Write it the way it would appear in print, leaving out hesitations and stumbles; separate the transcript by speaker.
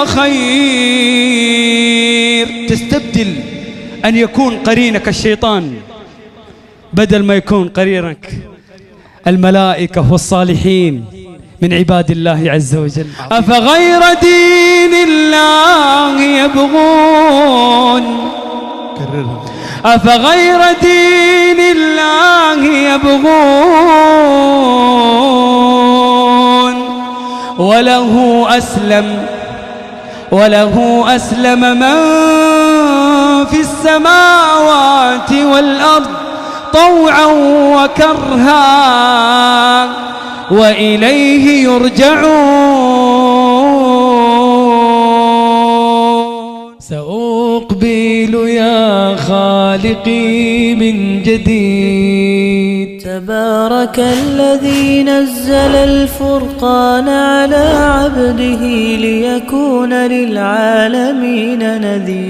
Speaker 1: وخير. تستبدل أن يكون قرينك الشيطان بدل ما يكون قرينك الملائكة والصالحين من عباد الله عز وجل. أفغير دين الله يبغون، أفغير دين الله يبغون وله أسلم من في السماوات والأرض طوعا وكرها وإليه يرجعون. سأقبل يا خالقي من جديد.
Speaker 2: تبارك الذي نزل الفرقان على عبده ليكون للعالمين نذيرا.